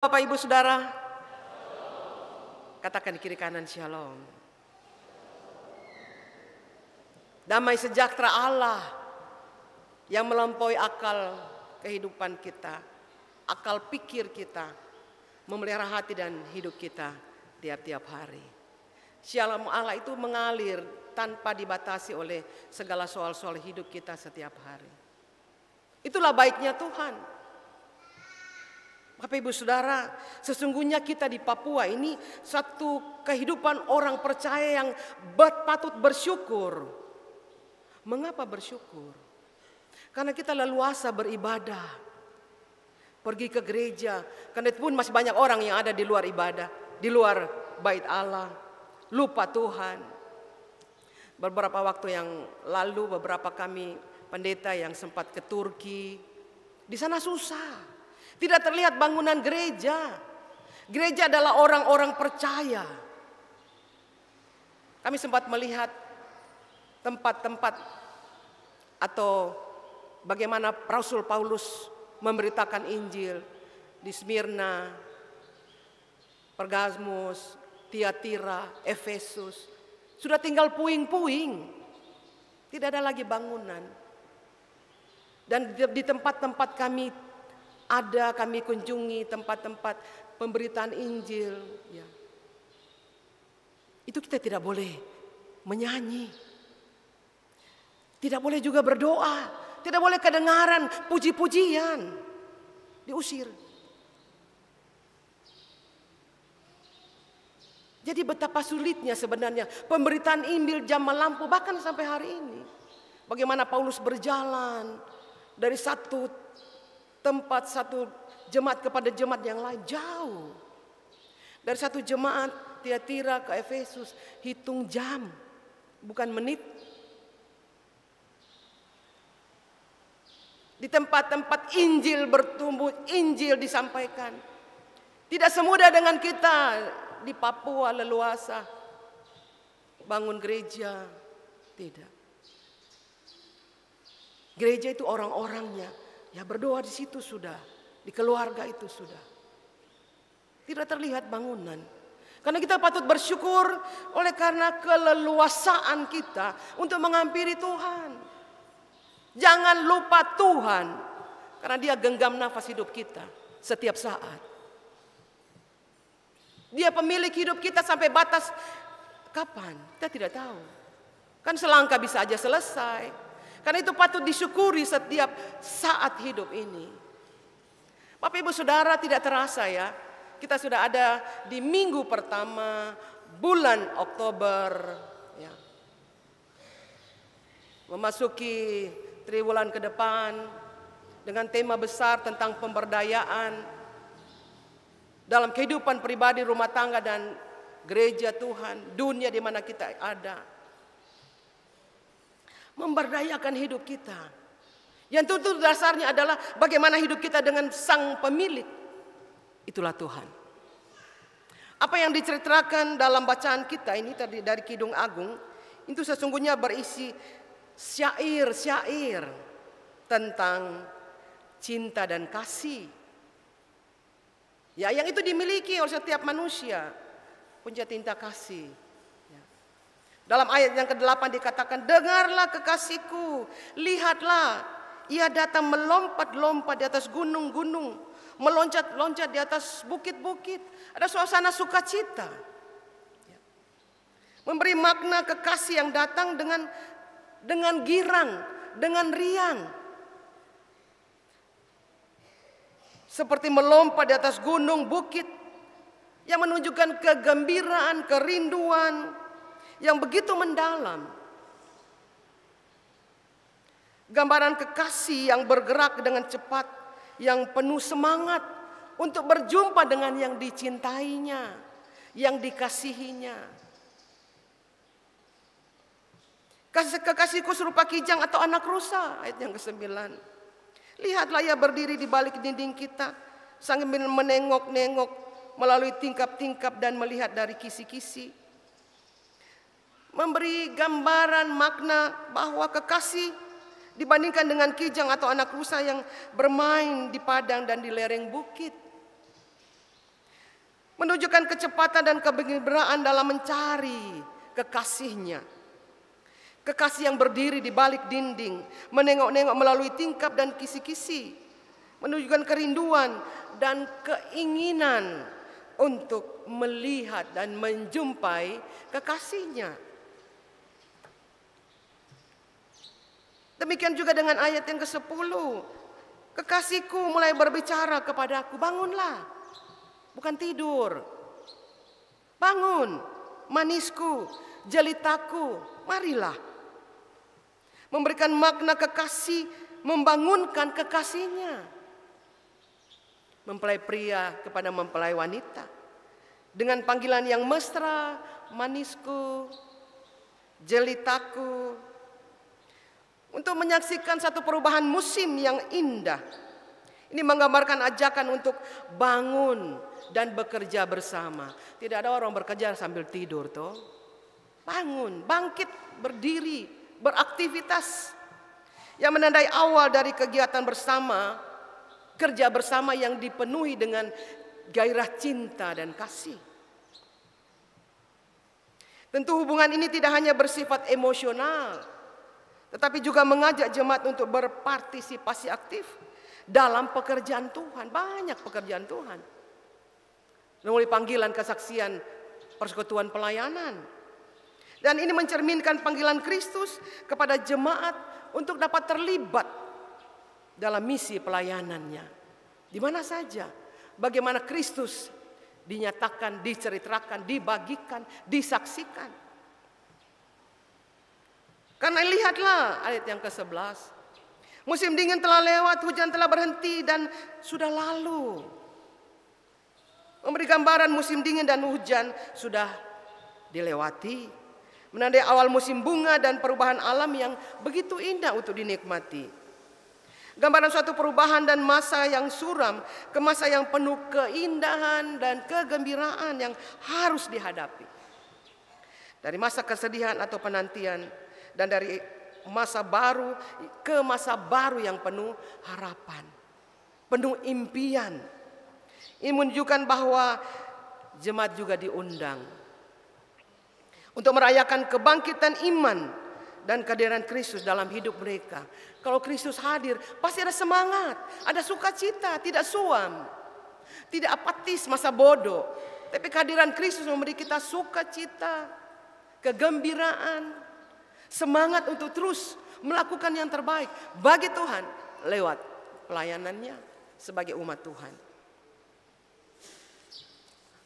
Bapak Ibu Saudara, katakan di kiri kanan shalom. Damai sejahtera Allah yang melampaui akal kehidupan kita, akal pikir kita, memelihara hati dan hidup kita tiap-tiap hari. Shalom Allah itu mengalir tanpa dibatasi oleh segala soal-soal hidup kita setiap hari. Itulah baiknya Tuhan. Bapak Ibu Saudara, sesungguhnya kita di Papua ini satu kehidupan orang percaya yang patut bersyukur. Mengapa bersyukur? Karena kita leluasa beribadah, pergi ke gereja. Karena itu pun masih banyak orang yang ada di luar ibadah, di luar bait Allah, lupa Tuhan. Beberapa waktu yang lalu beberapa kami pendeta yang sempat ke Turki, di sana susah. Tidak terlihat bangunan gereja. Gereja adalah orang-orang percaya. Kami sempat melihat tempat-tempat atau bagaimana Rasul Paulus memberitakan Injil di Smyrna, Pergamus, Tiatira, Efesus. Sudah tinggal puing-puing. Tidak ada lagi bangunan. Dan di tempat-tempat kami kunjungi tempat-tempat pemberitaan Injil. Ya. Itu kita tidak boleh menyanyi. Tidak boleh juga berdoa. Tidak boleh kedengaran puji-pujian. Diusir. Jadi betapa sulitnya sebenarnya pemberitaan Injil zaman lampau bahkan sampai hari ini. Bagaimana Paulus berjalan dari satu tempat, satu jemaat kepada jemaat yang lain jauh. Dari satu jemaat Tiatira ke Efesus hitung jam, bukan menit. Di tempat-tempat Injil bertumbuh, Injil disampaikan. Tidak semudah dengan kita di Papua leluasa bangun gereja, tidak. Gereja itu orang-orangnya. Ya berdoa di situ sudah, di keluarga itu sudah. Tidak terlihat bangunan. Karena kita patut bersyukur oleh karena keleluasaan kita untuk menghampiri Tuhan. Jangan lupa Tuhan, karena Dia genggam nafas hidup kita setiap saat. Dia pemilik hidup kita sampai batas kapan? Kita tidak tahu. Kan selangkah bisa aja selesai. Karena itu patut disyukuri setiap saat hidup ini. Bapak Ibu Saudara, tidak terasa ya, kita sudah ada di minggu pertama bulan Oktober. Ya. Memasuki triwulan ke depan dengan tema besar tentang pemberdayaan dalam kehidupan pribadi, rumah tangga dan gereja Tuhan, dunia di mana kita ada. Memberdayakan hidup kita. Yang tentu dasarnya adalah bagaimana hidup kita dengan sang pemilik. Itulah Tuhan. Apa yang diceritakan dalam bacaan kita ini tadi dari Kidung Agung, itu sesungguhnya berisi syair-syair tentang cinta dan kasih. Ya, yang itu dimiliki oleh setiap manusia, punya cinta kasih. Dalam ayat yang ke-8 dikatakan, dengarlah kekasihku, lihatlah, ia datang melompat-lompat di atas gunung-gunung, meloncat-loncat di atas bukit-bukit. Ada suasana sukacita. Memberi makna kekasih yang datang dengan girang, dengan riang. Seperti melompat di atas gunung, bukit, yang menunjukkan kegembiraan, kerinduan, yang begitu mendalam. Gambaran kekasih yang bergerak dengan cepat, yang penuh semangat untuk berjumpa dengan yang dicintainya, yang dikasihinya. Kekasihku serupa kijang atau anak rusa, ayat yang ke-9. Lihatlah ia berdiri di balik dinding kita, sambil menengok-nengok melalui tingkap-tingkap dan melihat dari kisi-kisi. Memberi gambaran makna bahwa kekasih dibandingkan dengan kijang atau anak rusa yang bermain di padang dan di lereng bukit. menunjukkan kecepatan dan kegembiraan dalam mencari kekasihnya. Kekasih yang berdiri di balik dinding, menengok-nengok melalui tingkap dan kisi-kisi, menunjukkan kerinduan dan keinginan untuk melihat dan menjumpai kekasihnya. Demikian juga dengan ayat yang ke-10. Kekasihku mulai berbicara kepadaku, bangunlah, bukan tidur. Bangun, manisku, jelitaku, marilah. Memberikan makna kekasih, membangunkan kekasihnya. Mempelai pria kepada mempelai wanita. Dengan panggilan yang mesra, manisku, jelitaku. Untuk menyaksikan satu perubahan musim yang indah. Ini menggambarkan ajakan untuk bangun dan bekerja bersama. Tidak ada orang bekerja sambil tidur toh. Bangun, bangkit, berdiri, beraktivitas. Yang menandai awal dari kegiatan bersama, kerja bersama yang dipenuhi dengan gairah cinta dan kasih. Tentu hubungan ini tidak hanya bersifat emosional, tetapi juga mengajak jemaat untuk berpartisipasi aktif dalam pekerjaan Tuhan. Banyak pekerjaan Tuhan. Melalui panggilan kesaksian, persekutuan pelayanan. Dan ini mencerminkan panggilan Kristus kepada jemaat untuk dapat terlibat dalam misi pelayanannya. Di mana saja, bagaimana Kristus dinyatakan, diceritakan, dibagikan, disaksikan. Karena lihatlah ayat yang ke-11. Musim dingin telah lewat, hujan telah berhenti dan sudah lalu. Memberi gambaran musim dingin dan hujan sudah dilewati. Menandai awal musim bunga dan perubahan alam yang begitu indah untuk dinikmati. Gambaran suatu perubahan dan masa yang suram ke masa yang penuh keindahan dan kegembiraan yang harus dihadapi. Dari masa kesedihan atau penantian dan dari masa baru ke masa baru yang penuh harapan, penuh impian. Ini menunjukkan bahwa jemaat juga diundang untuk merayakan kebangkitan iman dan kehadiran Kristus dalam hidup mereka. Kalau Kristus hadir, pasti ada semangat, ada sukacita, tidak suam, tidak apatis masa bodoh. Tapi kehadiran Kristus memberi kita sukacita, kegembiraan, semangat untuk terus melakukan yang terbaik bagi Tuhan lewat pelayanannya sebagai umat Tuhan.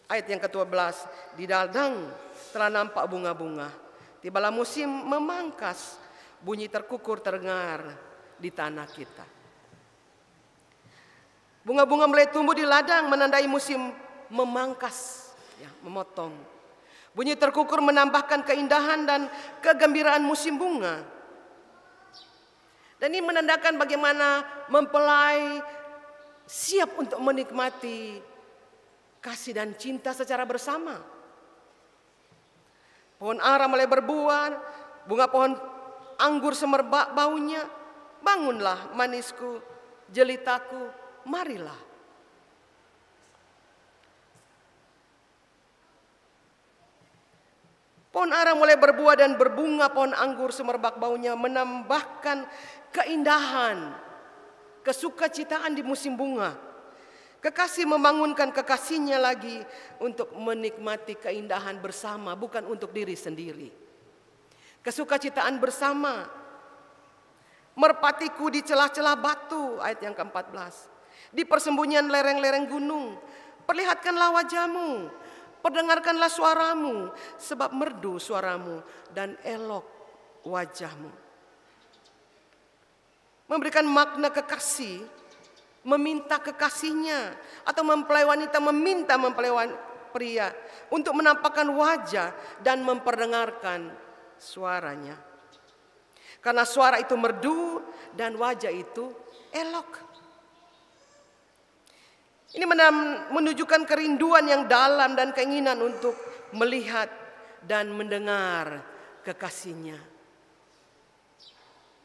Ayat yang ke-12, di ladang telah nampak bunga-bunga. Tibalah musim memangkas, bunyi terkukur terdengar di tanah kita. Bunga-bunga mulai tumbuh di ladang menandai musim memangkas, ya, memotong. Bunyi terkukur menambahkan keindahan dan kegembiraan musim bunga. Dan ini menandakan bagaimana mempelai siap untuk menikmati kasih dan cinta secara bersama. Pohon ara mulai berbuah, bunga pohon anggur semerbak baunya. Bangunlah manisku, jelitaku, marilah. Pohon ara mulai berbuah dan berbunga, pohon anggur semerbak baunya menambahkan keindahan, kesukacitaan di musim bunga. Kekasih membangunkan kekasihnya lagi untuk menikmati keindahan bersama, bukan untuk diri sendiri. Kesukacitaan bersama. Merpatiku di celah-celah batu, ayat yang ke-14. Di persembunyian lereng-lereng gunung, perlihatkanlah wajahmu, perdengarkanlah suaramu, sebab merdu suaramu dan elok wajahmu. Memberikan makna kekasih, meminta kekasihnya, atau mempelai wanita meminta mempelai pria untuk menampakkan wajah dan memperdengarkan suaranya. Karena suara itu merdu dan wajah itu elok. Ini menunjukkan kerinduan yang dalam dan keinginan untuk melihat dan mendengar kekasihnya.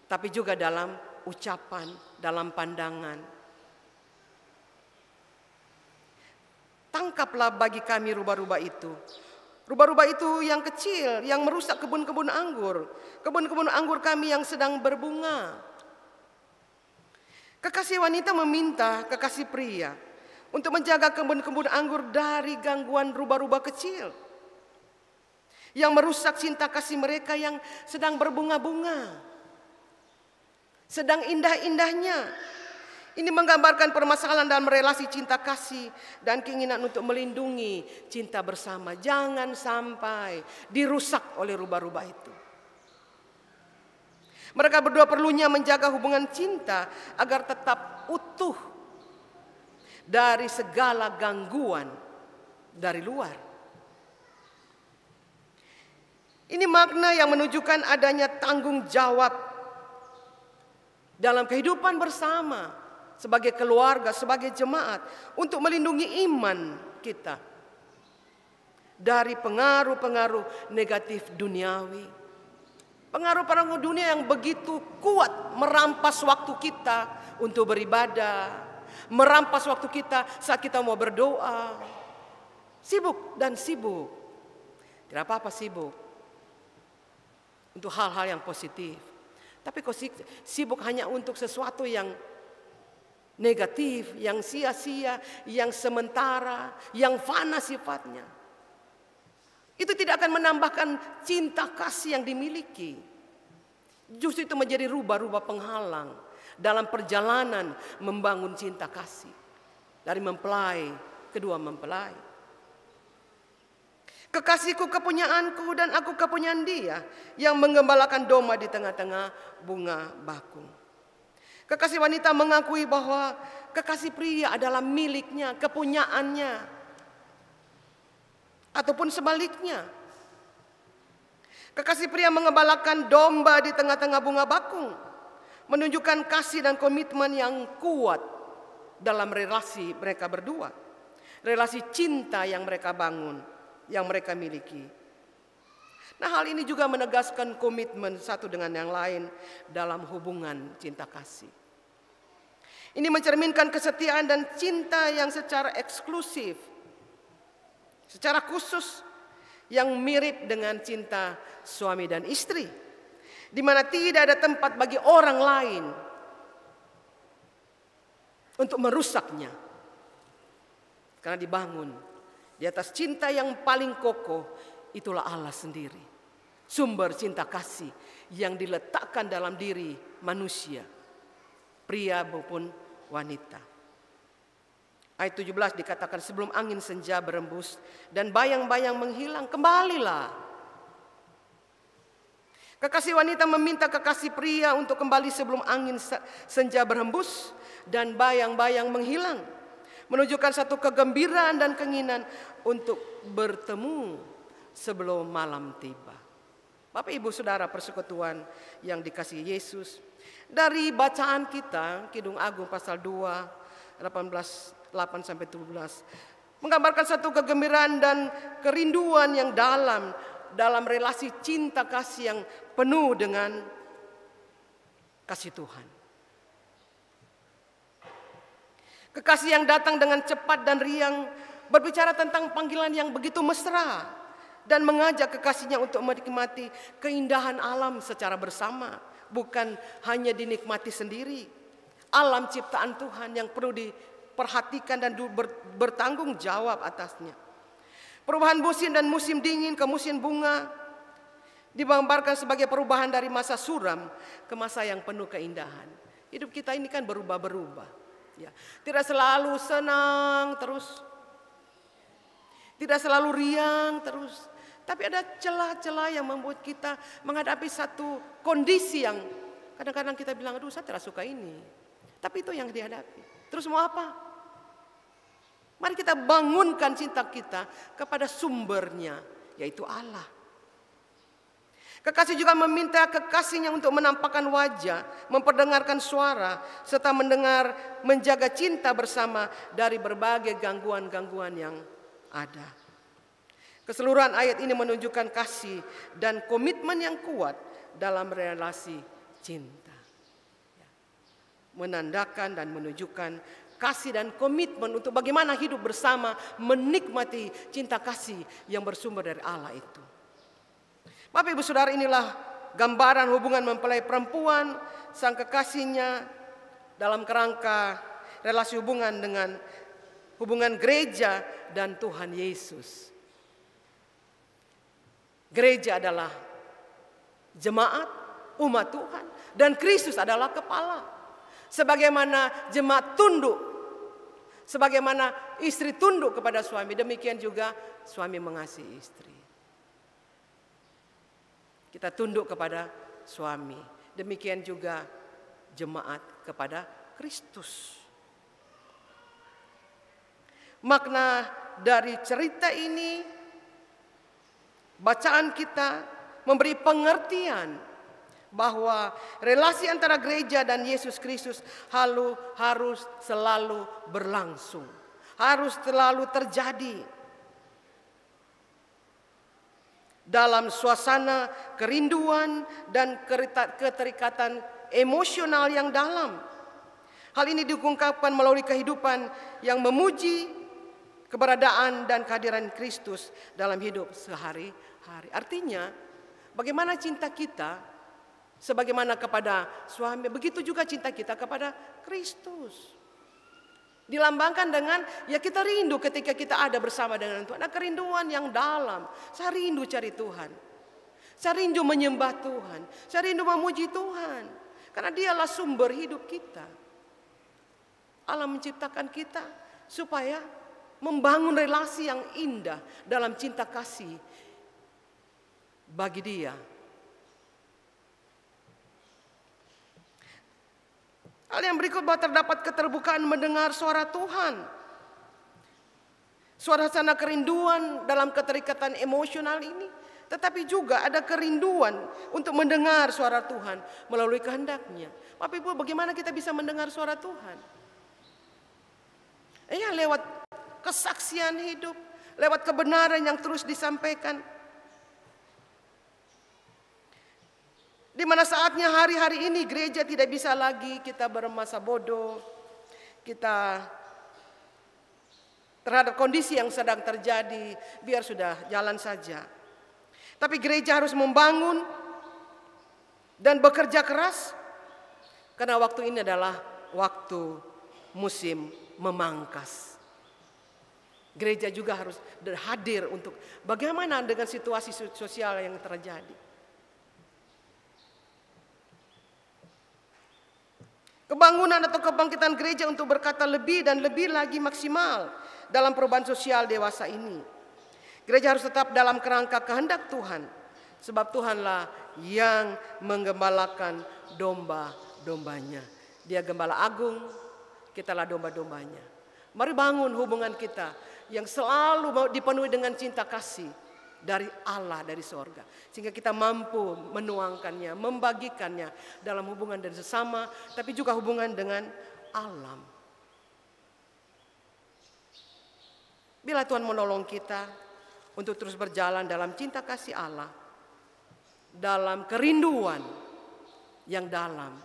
Tapi juga dalam ucapan, dalam pandangan. Tangkaplah bagi kami rubah-rubah itu. Rubah-rubah itu yang kecil, yang merusak kebun-kebun anggur. Kebun-kebun anggur kami yang sedang berbunga. Kekasih wanita meminta kekasih pria untuk menjaga kebun-kebun anggur dari gangguan rubah-rubah kecil yang merusak cinta kasih mereka yang sedang berbunga-bunga, sedang indah-indahnya. Ini menggambarkan permasalahan dalam relasi cinta kasih dan keinginan untuk melindungi cinta bersama. Jangan sampai dirusak oleh rubah-rubah itu. Mereka berdua perlunya menjaga hubungan cinta agar tetap utuh dari segala gangguan dari luar. Ini makna yang menunjukkan adanya tanggung jawab dalam kehidupan bersama sebagai keluarga, sebagai jemaat untuk melindungi iman kita dari pengaruh-pengaruh negatif duniawi. Pengaruh-pengaruh dunia yang begitu kuat merampas waktu kita untuk beribadah, merampas waktu kita saat kita mau berdoa. Sibuk dan sibuk. Tidak apa-apa sibuk untuk hal-hal yang positif. Tapi kok sibuk hanya untuk sesuatu yang negatif, yang sia-sia, yang sementara, yang fana sifatnya. Itu tidak akan menambahkan cinta kasih yang dimiliki. Justru itu menjadi rubah-rubah penghalang dalam perjalanan membangun cinta kasih. Dari mempelai, kedua mempelai. Kekasihku kepunyaanku dan aku kepunyaan dia yang menggembalakan domba di tengah-tengah bunga bakung. Kekasih wanita mengakui bahwa kekasih pria adalah miliknya, kepunyaannya. Ataupun sebaliknya. Kekasih pria mengembalakan domba di tengah-tengah bunga bakung. Menunjukkan kasih dan komitmen yang kuat dalam relasi mereka berdua. Relasi cinta yang mereka bangun, yang mereka miliki. Nah, hal ini juga menegaskan komitmen satu dengan yang lain dalam hubungan cinta kasih. Ini mencerminkan kesetiaan dan cinta yang secara eksklusif, secara khusus, yang mirip dengan cinta suami dan istri, di mana tidak ada tempat bagi orang lain untuk merusaknya, karena dibangun di atas cinta yang paling kokoh. Itulah Allah sendiri, sumber cinta kasih yang diletakkan dalam diri manusia, pria maupun wanita. Ayat 17 dikatakan, sebelum angin senja berembus dan bayang-bayang menghilang, kembalilah. Kekasih wanita meminta kekasih pria untuk kembali sebelum angin senja berhembus dan bayang-bayang menghilang. Menunjukkan satu kegembiraan dan keinginan untuk bertemu sebelum malam tiba. Bapak Ibu Saudara persekutuan yang dikasihi Yesus, dari bacaan kita Kidung Agung pasal 2 8-17 menggambarkan satu kegembiraan dan kerinduan yang dalam relasi cinta kasih yang penuh dengan kasih Tuhan. Kekasih yang datang dengan cepat dan riang berbicara tentang panggilan yang begitu mesra dan mengajak kekasihnya untuk menikmati keindahan alam secara bersama. Bukan hanya dinikmati sendiri. Alam ciptaan Tuhan yang perlu diperhatikan dan bertanggung jawab atasnya. Perubahan musim dan musim dingin ke musim bunga digambarkan sebagai perubahan dari masa suram ke masa yang penuh keindahan. Hidup kita ini kan berubah-berubah. Ya, tidak selalu senang terus. Tidak selalu riang terus. Tapi ada celah-celah yang membuat kita menghadapi satu kondisi yang kadang-kadang kita bilang, aduh saya tidak suka ini. Tapi itu yang dihadapi. Terus mau apa? Mari kita bangunkan cinta kita kepada sumbernya, yaitu Allah. Kekasih juga meminta kekasihnya untuk menampakkan wajah, memperdengarkan suara, serta menjaga cinta bersama dari berbagai gangguan-gangguan yang ada. Keseluruhan ayat ini menunjukkan kasih dan komitmen yang kuat dalam relasi cinta. Menandakan dan menunjukkan kasih dan komitmen untuk bagaimana hidup bersama menikmati cinta kasih yang bersumber dari Allah itu. Bapak Ibu Saudara, inilah gambaran hubungan mempelai perempuan sang kekasihnya dalam kerangka relasi hubungan dengan hubungan gereja dan Tuhan Yesus. Gereja adalah jemaat, umat Tuhan, dan Kristus adalah kepala. Sebagaimana jemaat tunduk, sebagaimana istri tunduk kepada suami, demikian juga suami mengasihi istri. Kita tunduk kepada suami, demikian juga jemaat kepada Kristus. Makna dari cerita ini, bacaan kita memberi pengertian bahwa relasi antara gereja dan Yesus Kristus harus selalu berlangsung, harus selalu terjadi dalam suasana kerinduan dan keterikatan emosional yang dalam. Hal ini diungkapkan melalui kehidupan yang memuji keberadaan dan kehadiran Kristus dalam hidup sehari-hari. Artinya, bagaimana cinta kita sebagaimana kepada suami, begitu juga cinta kita kepada Kristus. Dilambangkan dengan kita rindu ketika kita ada bersama dengan Tuhan. Ada kerinduan yang dalam. Saya rindu cari Tuhan. Saya rindu menyembah Tuhan. Saya rindu memuji Tuhan. Karena Dialah sumber hidup kita. Allah menciptakan kita supaya membangun relasi yang indah dalam cinta kasih bagi Dia. Hal yang berikut bahwa terdapat keterbukaan mendengar suara Tuhan. Suasana kerinduan dalam keterikatan emosional ini. Tetapi juga ada kerinduan untuk mendengar suara Tuhan melalui kehendak-Nya. Bapak Ibu, bagaimana kita bisa mendengar suara Tuhan? Lewat kesaksian hidup, lewat kebenaran yang terus disampaikan. Di mana saatnya hari-hari ini gereja tidak bisa lagi kita bermasa bodoh, kita terhadap kondisi yang sedang terjadi, biar sudah jalan saja. Tapi gereja harus membangun dan bekerja keras, karena waktu ini adalah waktu musim memangkas. Gereja juga harus hadir untuk bagaimana dengan situasi sosial yang terjadi. Kebangunan atau kebangkitan gereja untuk berkata lebih dan lebih lagi maksimal dalam perubahan sosial dewasa ini. Gereja harus tetap dalam kerangka kehendak Tuhan, sebab Tuhanlah yang menggembalakan domba-dombanya. Dia gembala agung, kitalah domba-dombanya. Mari bangun hubungan kita yang selalu dipenuhi dengan cinta kasih dari Allah, dari sorga. Sehingga kita mampu menuangkannya, membagikannya dalam hubungan dan sesama, tapi juga hubungan dengan alam. Bila Tuhan menolong kita untuk terus berjalan dalam cinta kasih Allah, dalam kerinduan yang dalam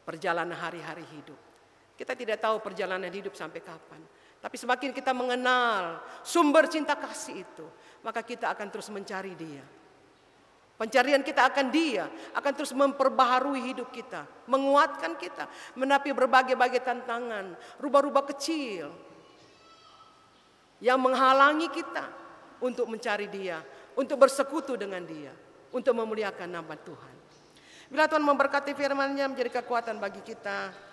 perjalanan hari-hari hidup. Kita tidak tahu perjalanan hidup sampai kapan. Tapi semakin kita mengenal sumber cinta kasih itu, maka kita akan terus mencari Dia. Pencarian kita akan Dia, akan terus memperbaharui hidup kita, menguatkan kita, menapi berbagai-bagai tantangan, rubah-rubah kecil yang menghalangi kita untuk mencari Dia, untuk bersekutu dengan Dia, untuk memuliakan nama Tuhan. Bila Tuhan memberkati firman-Nya menjadi kekuatan bagi kita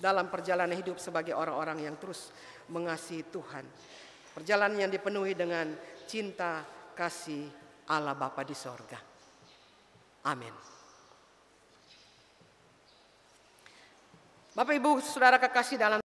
dalam perjalanan hidup sebagai orang-orang yang terus mengasihi Tuhan. Perjalanan yang dipenuhi dengan cinta kasih Allah Bapa di sorga. Amin. Bapak Ibu Saudara kekasih dalam